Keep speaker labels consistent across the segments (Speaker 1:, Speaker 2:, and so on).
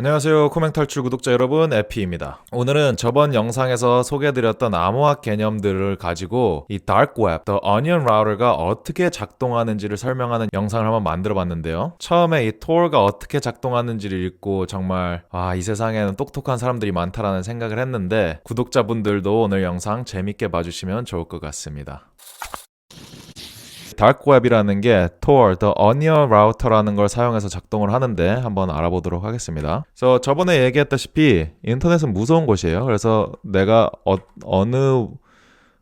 Speaker 1: 안녕하세요. 코맹탈출 구독자 여러분, 에피입니다. 오늘은 저번 영상에서 소개해드렸던 암호학 개념들을 가지고 이 Dark Web, The Onion Router가 어떻게 작동하는지를 설명하는 영상을 한번 만들어봤는데요. 처음에 이 Tor가 어떻게 작동하는지를 읽고 정말 이 세상에는 똑똑한 사람들이 많다라는 생각을 했는데 구독자분들도 오늘 영상 재밌게 봐주시면 좋을 것 같습니다. 다크웹이라는 게 Tor, The Onion Router라는 걸 사용해서 작동을 하는데 한번 알아보도록 하겠습니다. 그래서 저번에 얘기했다시피 인터넷은 무서운 곳이에요. 그래서 내가 어느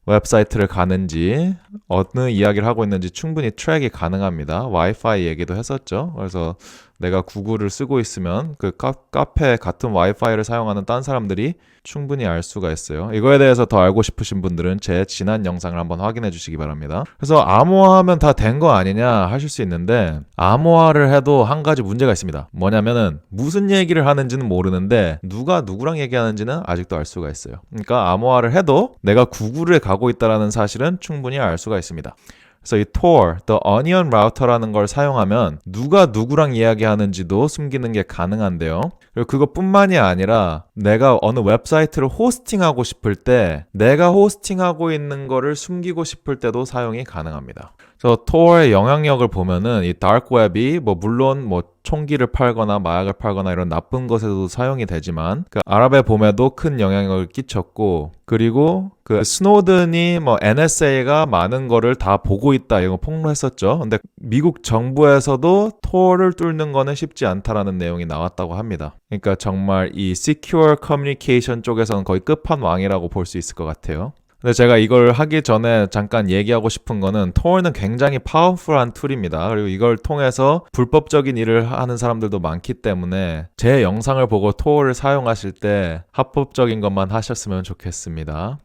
Speaker 1: 웹사이트를 가는지 어느 이야기를 하고 있는지 충분히 트랙이 가능합니다. 와이파이 얘기도 했었죠. 그래서 내가 구글을 쓰고 있으면 그 카페 같은 와이파이를 사용하는 딴 사람들이 충분히 알 수가 있어요. 이거에 대해서 더 알고 싶으신 분들은 제 지난 영상을 한번 확인해 주시기 바랍니다. 그래서 암호화하면 다 된 거 아니냐 하실 수 있는데 암호화를 해도 한 가지 문제가 있습니다. 뭐냐면은 무슨 얘기를 하는지는 모르는데 누가 누구랑 얘기하는지는 아직도 알 수가 있어요. 그러니까 암호화를 해도 내가 구글에 가고 있다는 사실은 충분히 알 수가 있습니다. 그래서 이 Tor, The Onion Router라는 걸 사용하면 누가 누구랑 이야기하는지도 숨기는 게 가능한데요. 그리고 그것뿐만이 아니라 내가 어느 웹사이트를 호스팅하고 싶을 때 내가 호스팅하고 있는 거를 숨기고 싶을 때도 사용이 가능합니다. 그래서 Tor의 영향력을 보면은 이 Dark Web이 물론 총기를 팔거나 마약을 팔거나 이런 나쁜 것에도 사용이 되지만 그 아랍의 봄에도 큰 영향력을 끼쳤고 그리고 그 스노든이 NSA가 많은 거를 다 보고 있다 이거 폭로했었죠. 근데 미국 정부에서도 Tor를 뚫는 거는 쉽지 않다라는 내용이 나왔다고 합니다. 그러니까 정말 이 Secure Communication 쪽에서는 거의 끝판왕이라고 볼 수 있을 것 같아요. 근데 제가 이걸 하기 전에 잠깐 얘기하고 싶은 거는 Tor는 굉장히 파워풀한 툴입니다. 그리고 이걸 통해서 불법적인 일을 하는 사람들도 많기 때문에 제 영상을 보고 Tor를 사용하실 때 합법적인 것만 하셨으면 좋겠습니다.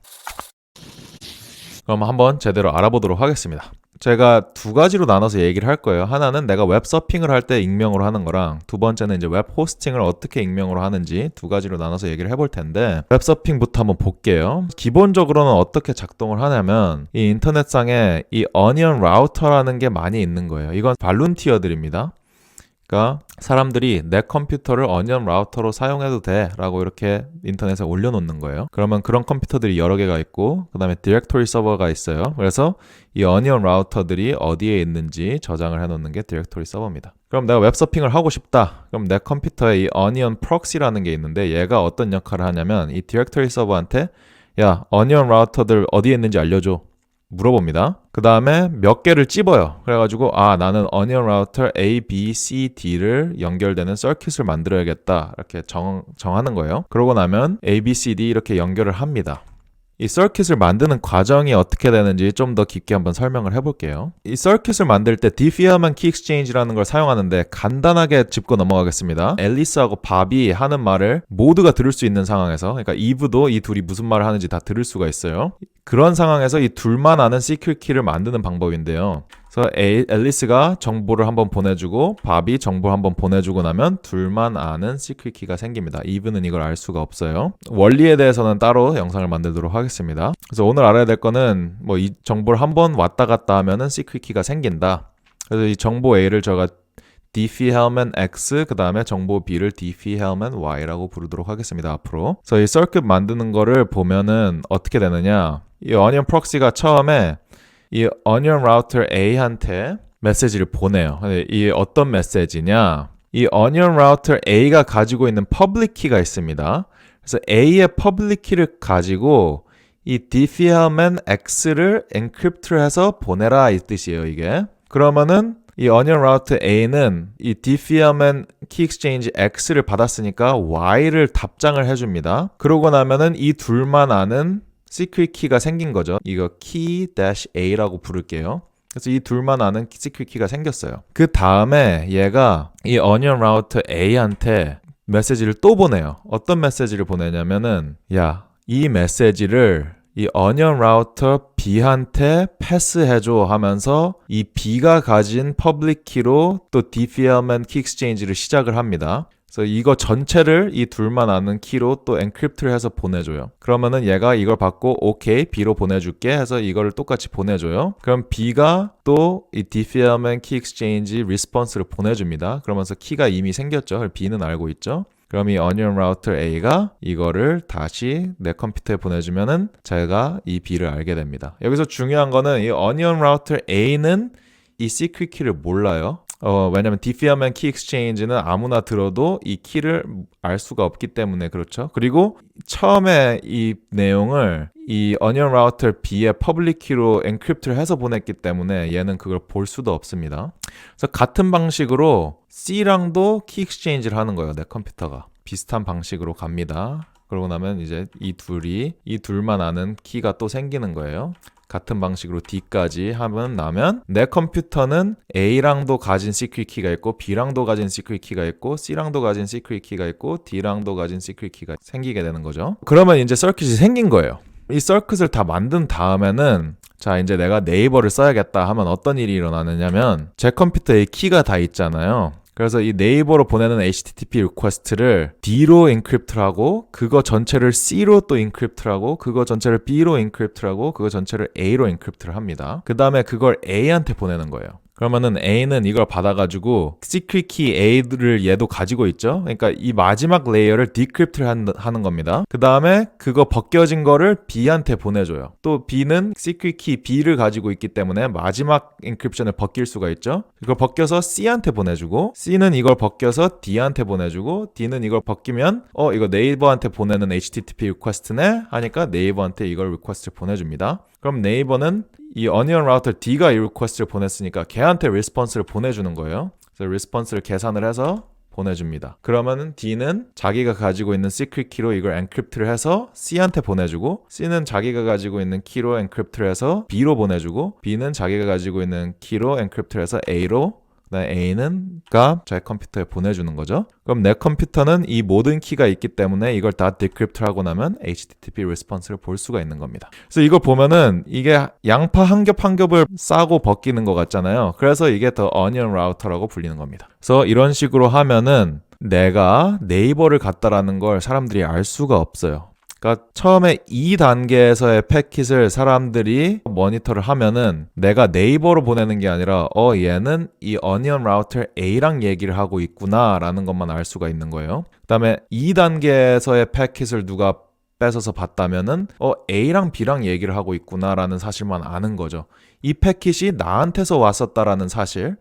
Speaker 1: 그럼 한번 제대로 알아보도록 하겠습니다. 제가 두 가지로 나눠서 얘기를 할 거예요. 하나는 내가 웹 서핑을 할 때 익명으로 하는 거랑 두 번째는 이제 웹 호스팅을 어떻게 익명으로 하는지 두 가지로 나눠서 얘기를 해볼 텐데 웹 서핑부터 한번 볼게요. 기본적으로는 어떻게 작동을 하냐면 이 인터넷상에 이 Onion Router라는 게 많이 있는 거예요. 이건 발룬티어들입니다. 그러니까 사람들이 내 컴퓨터를 Onion 라우터로 사용해도 돼 라고 이렇게 인터넷에 올려놓는 거예요. 그러면 그런 컴퓨터들이 여러 개가 있고 그 다음에 디렉토리 서버가 있어요. 그래서 이 Onion 라우터들이 어디에 있는지 저장을 해놓는 게 디렉토리 서버입니다. 그럼 내가 웹서핑을 하고 싶다. 그럼 내 컴퓨터에 이 Onion Proxy라는 게 있는데 얘가 어떤 역할을 하냐면 이 디렉토리 서버한테 야 Onion 라우터들 어디에 있는지 알려줘 물어봅니다. 그 다음에 몇 개를 찝어요. 그래가지고 나는 Onion Router A, B, C, D를 연결되는 서킷을 만들어야겠다 이렇게 정하는 거예요. 그러고 나면 A, B, C, D 이렇게 연결을 합니다. 이 서킷을 만드는 과정이 어떻게 되는지 좀 더 깊게 한번 설명을 해볼게요. 이 서킷을 만들 때 Diffie-Hellman Key Exchange라는 걸 사용하는데 간단하게 짚고 넘어가겠습니다. 앨리스하고 밥이 하는 말을 모두가 들을 수 있는 상황에서 그러니까 이브도 이 둘이 무슨 말을 하는지 다 들을 수가 있어요. 그런 상황에서 이 둘만 아는 시크릿 키를 만드는 방법인데요. 그래서 앨리스가 정보를 한번 보내주고 밥이 정보를 한번 보내주고 나면 둘만 아는 시크릿 키가 생깁니다. 이브는 이걸 알 수가 없어요. 원리에 대해서는 따로 영상을 만들도록 하겠습니다. 그래서 오늘 알아야 될 거는 이 정보를 한번 왔다 갔다 하면은 시크릿 키가 생긴다. 그래서 이 정보 A를 제가 Diffie-Hellman X 그 다음에 정보 B를 Diffie-Hellman Y라고 부르도록 하겠습니다. 앞으로. 그래서 이 서킷 만드는 거를 보면은 어떻게 되느냐? 이 Onion Proxy가 처음에 이 Onion Router A한테 메시지를 보내요. 근데 이 어떤 메시지냐? 이 Onion Router A가 가지고 있는 Public Key가 있습니다. 그래서 A의 Public Key를 가지고 이 Diffie-Hellman X를 엔크립트를 해서 보내라 이 뜻이에요. 이게. 그러면은 이 Onion Router A는 이 Diffie-Hellman Key Exchange X를 받았으니까 Y를 답장을 해줍니다. 그러고 나면은 이 둘만 아는 시크릿 키가 생긴 거죠. 이거 key-a라고 부를게요. 그래서 이 둘만 아는 시크릿 키가 생겼어요. 그 다음에 얘가 이 Onion Router A한테 메시지를 또 보내요. 어떤 메시지를 보내냐면은 이 메시지를 이 Onion Router B한테 패스해줘 하면서 이 B가 가진 퍼블릭 키로 또 Diffie-Hellman Key Exchange를 시작을 합니다. 그래서 이거 전체를 이 둘만 아는 키로 또 엔크립트를 해서 보내줘요. 그러면은 얘가 이걸 받고 오케이 B로 보내줄게 해서 이거를 똑같이 보내줘요. 그럼 B가 또 이 Diffie-Hellman Key Exchange 리스폰스를 보내줍니다. 그러면서 키가 이미 생겼죠. B는 알고 있죠. 그럼 이 onion router A가 이거를 다시 내 컴퓨터에 보내주면은 제가 이 B를 알게 됩니다. 여기서 중요한 거는 이 onion router A는 이 secret 키를 몰라요. 왜냐면 differment key exchange는 아무나 들어도 이 키를 알 수가 없기 때문에 그렇죠. 그리고 처음에 이 내용을 이 onion router B의 public key로 encrypt를 해서 보냈기 때문에 얘는 그걸 볼 수도 없습니다. 그래서 같은 방식으로 C랑도 key exchange를 하는 거예요. 내 컴퓨터가. 비슷한 방식으로 갑니다. 그러고 나면 이제 이 둘만 아는 키가 또 생기는 거예요. 같은 방식으로 D까지 하면 나면 내 컴퓨터는 A랑도 가진 시크릿 키가 있고 B랑도 가진 시크릿 키가 있고 C랑도 가진 시크릿 키가 있고 D랑도 가진 시크릿 키가 생기게 되는 거죠. 그러면 이제 서킷이 생긴 거예요. 이 서킷을 다 만든 다음에는 자 이제 내가 네이버를 써야겠다 하면 어떤 일이 일어나느냐면 제 컴퓨터에 키가 다 있잖아요. 그래서 이 네이버로 보내는 HTTP 리퀘스트를 D로 인크립트를 하고 그거 전체를 C로 또 인크립트를 하고 그거 전체를 B로 인크립트를 하고 그거 전체를 A로 인크립트를 합니다. 그 다음에 그걸 A한테 보내는 거예요. 그러면은 A는 이걸 받아가지고 시크릿 키 A를 얘도 가지고 있죠. 그러니까 이 마지막 레이어를 디크립트를 하는 겁니다. 그 다음에 그거 벗겨진 거를 B한테 보내줘요. 또 B는 시크릿 키 B를 가지고 있기 때문에 마지막 인크립션을 벗길 수가 있죠. 이걸 벗겨서 C한테 보내주고 C는 이걸 벗겨서 D한테 보내주고 D는 이걸 벗기면 이거 네이버한테 보내는 HTTP 리퀘스트네 하니까 네이버한테 이걸 리퀘스트를 보내줍니다. 그럼 네이버는 이 onion router D가 이 리퀘스트를 보냈으니까 걔한테 리스폰스를 보내주는 거예요. 그래서 리스폰스를 계산을 해서 보내줍니다. 그러면은 D는 자기가 가지고 있는 시크릿 키로 이걸 엔크립트를 해서 C한테 보내주고 C는 자기가 가지고 있는 키로 엔크립트를 해서 B로 보내주고 B는 자기가 가지고 있는 키로 엔크립트를 해서 A로 A는 제 컴퓨터에 보내주는 거죠. 그럼 내 컴퓨터는 이 모든 키가 있기 때문에 이걸 다 디크립트를 하고 나면 HTTP 리스폰스를 볼 수가 있는 겁니다. 그래서 이걸 보면은 이게 양파 한 겹 한 겹을 싸고 벗기는 것 같잖아요. 그래서 이게 더 onion router라고 불리는 겁니다. 그래서 이런 식으로 하면은 내가 네이버를 갔다라는 걸 사람들이 알 수가 없어요. 그러니까 처음에 2단계에서의 패킷을 사람들이 모니터를 하면은 내가 네이버로 보내는 게 아니라 얘는 이 onion router A랑 얘기를 하고 있구나 라는 것만 알 수가 있는 거예요. 그 다음에 2단계에서의 패킷을 누가 뺏어서 봤다면은 A랑 B랑 얘기를 하고 있구나 라는 사실만 아는 거죠. 이 패킷이 나한테서 왔었다라는 사실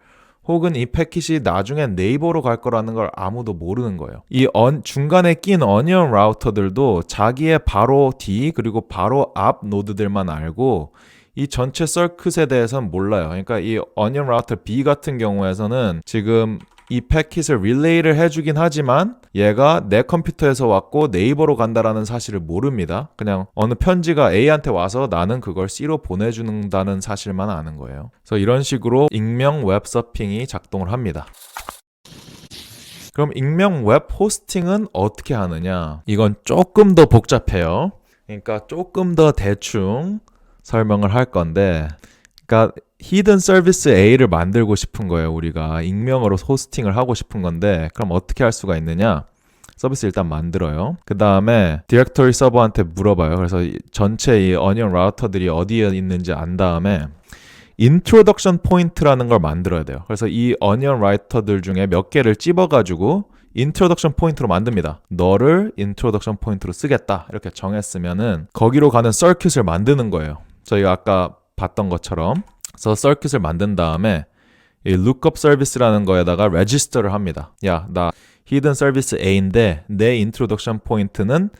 Speaker 1: 혹은 이 패킷이 나중에 네이버로 갈 거라는 걸 아무도 모르는 거예요. 이 중간에 낀 어니언 라우터들도 자기의 바로 뒤 그리고 바로 앞 노드들만 알고 이 전체 서킷에 대해서는 몰라요. 그러니까 이 어니언 라우터 B 같은 경우에서는 지금 이 패킷을 릴레이를 해주긴 하지만 얘가 내 컴퓨터에서 왔고 네이버로 간다라는 사실을 모릅니다. 그냥 어느 편지가 A한테 와서 나는 그걸 C로 보내준다는 사실만 아는 거예요. 그래서 이런 식으로 익명 웹 서핑이 작동을 합니다. 그럼 익명 웹 호스팅은 어떻게 하느냐? 이건 조금 더 복잡해요. 그러니까 조금 더 대충 설명을 할 건데 그러니까 히든 서비스 A를 만들고 싶은 거예요. 우리가 익명으로 호스팅을 하고 싶은 건데 그럼 어떻게 할 수가 있느냐? 서비스 일단 만들어요. 그 다음에 디렉토리 서버한테 물어봐요. 그래서 전체 이 어니언 라우터들이 어디에 있는지 안 다음에 인트로덕션 포인트라는 걸 만들어야 돼요. 그래서 이 어니언 라우터들 중에 몇 개를 찝어가지고 인트로덕션 포인트로 만듭니다. 너를 인트로덕션 포인트로 쓰겠다 이렇게 정했으면은 거기로 가는 서킷을 만드는 거예요. 저희가 아까 봤던 것처럼 그래서 서킷을 만든 다음에 이 lookup service라는 거에다가 register를 합니다. 야, 나 hidden service A인데 내 introduction point는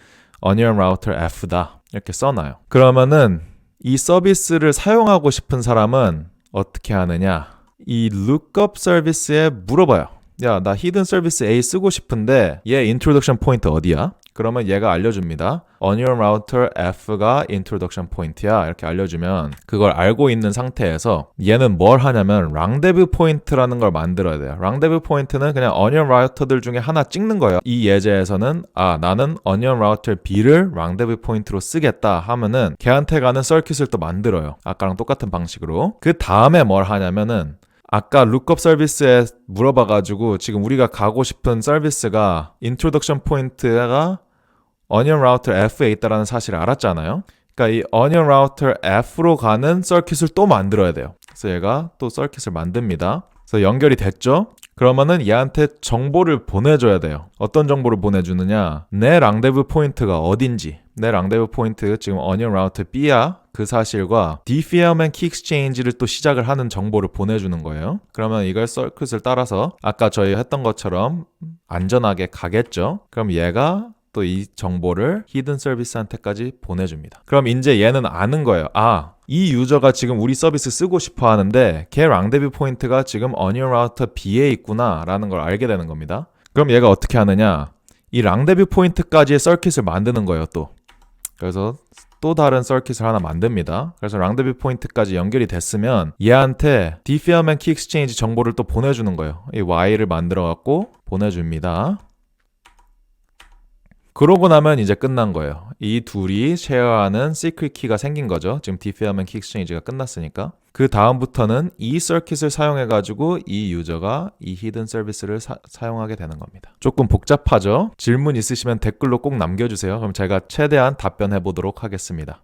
Speaker 1: onion router F다. 이렇게 써놔요. 그러면은 이 서비스를 사용하고 싶은 사람은 어떻게 하느냐? 이 lookup service에 물어봐요. 야, 나 hidden service A 쓰고 싶은데 얘 introduction point 어디야? 그러면 얘가 알려줍니다. onion router F가 introduction point야 이렇게 알려주면 그걸 알고 있는 상태에서 얘는 뭘 하냐면 rendezvous point라는 걸 만들어야 돼요. rendezvous point는 그냥 onion router들 중에 하나 찍는 거예요. 이 예제에서는 나는 onion router B를 rendezvous point로 쓰겠다 하면은 걔한테 가는 서킷을 또 만들어요. 아까랑 똑같은 방식으로. 그 다음에 뭘 하냐면은 아까 lookup 서비스에 물어봐가지고 지금 우리가 가고 싶은 서비스가 introduction point가 onion router F에 있다는 사실을 알았잖아요. 그러니까 이 onion router F로 가는 서킷을 또 만들어야 돼요. 그래서 얘가 또 서킷을 만듭니다. 그래서 연결이 됐죠? 그러면은 얘한테 정보를 보내줘야 돼요. 어떤 정보를 보내주느냐? 내 랑데부 포인트가 어딘지, 내 랑데부 포인트 지금 어니언 라우터 B야 그 사실과 디피어맨 키 익스체인지를 또 시작을 하는 정보를 보내주는 거예요. 그러면 이걸 서킷을 따라서 아까 저희 했던 것처럼 안전하게 가겠죠? 그럼 얘가 또 이 정보를 히든 서비스한테까지 보내줍니다. 그럼 이제 얘는 아는 거예요. 아, 이 유저가 지금 우리 서비스 쓰고 싶어 하는데 걔 랑데뷰 포인트가 지금 어니언 라우터 B에 있구나 라는 걸 알게 되는 겁니다. 그럼 얘가 어떻게 하느냐? 이 랑데뷰 포인트까지의 서킷을 만드는 거예요, 또. 그래서 또 다른 서킷을 하나 만듭니다. 그래서 랑데뷰 포인트까지 연결이 됐으면 얘한테 디피어맨 키 익스체인지 정보를 또 보내주는 거예요. 이 Y를 만들어 갖고 보내줍니다. 그러고 나면 이제 끝난 거예요. 이 둘이 쉐어하는 시크릿 키가 생긴 거죠. 지금 디피어맨 키 익스체인지가 끝났으니까. 그 다음부터는 이 서킷을 사용해 가지고 이 유저가 이 히든 서비스를 사용하게 되는 겁니다. 조금 복잡하죠? 질문 있으시면 댓글로 꼭 남겨주세요. 그럼 제가 최대한 답변해 보도록 하겠습니다.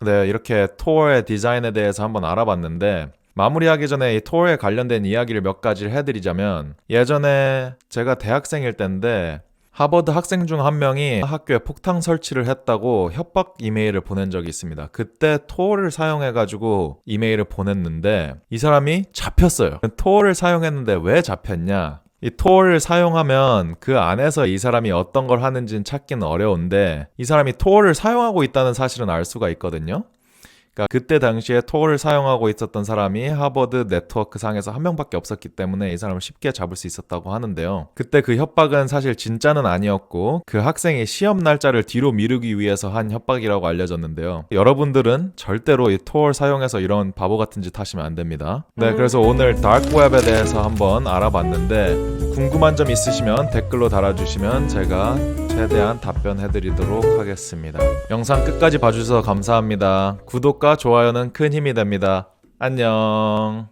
Speaker 1: 네, 이렇게 토어의 디자인에 대해서 한번 알아봤는데 마무리하기 전에 이 토어에 관련된 이야기를 몇 가지를 해드리자면 예전에 제가 대학생일 때인데 하버드 학생 중 한 명이 학교에 폭탄 설치를 했다고 협박 이메일을 보낸 적이 있습니다. 그때 토어를 사용해가지고 이메일을 보냈는데 이 사람이 잡혔어요. 토어를 사용했는데 왜 잡혔냐? 이 토어를 사용하면 그 안에서 이 사람이 어떤 걸 하는지는 찾기는 어려운데 이 사람이 토어를 사용하고 있다는 사실은 알 수가 있거든요. 그러니까 그때 당시에 토어를 사용하고 있었던 사람이 하버드 네트워크 상에서 한 명밖에 없었기 때문에 이 사람을 쉽게 잡을 수 있었다고 하는데요. 그때 그 협박은 사실 진짜는 아니었고 그 학생이 시험 날짜를 뒤로 미루기 위해서 한 협박이라고 알려졌는데요. 여러분들은 절대로 이 토어 사용해서 이런 바보 같은 짓 하시면 안 됩니다. 네, 그래서 오늘 다크웹에 대해서 한번 알아봤는데 궁금한 점 있으시면 댓글로 달아주시면 제가 최대한 답변해드리도록 하겠습니다. 영상 끝까지 봐주셔서 감사합니다. 구독과 좋아요는 큰 힘이 됩니다. 안녕.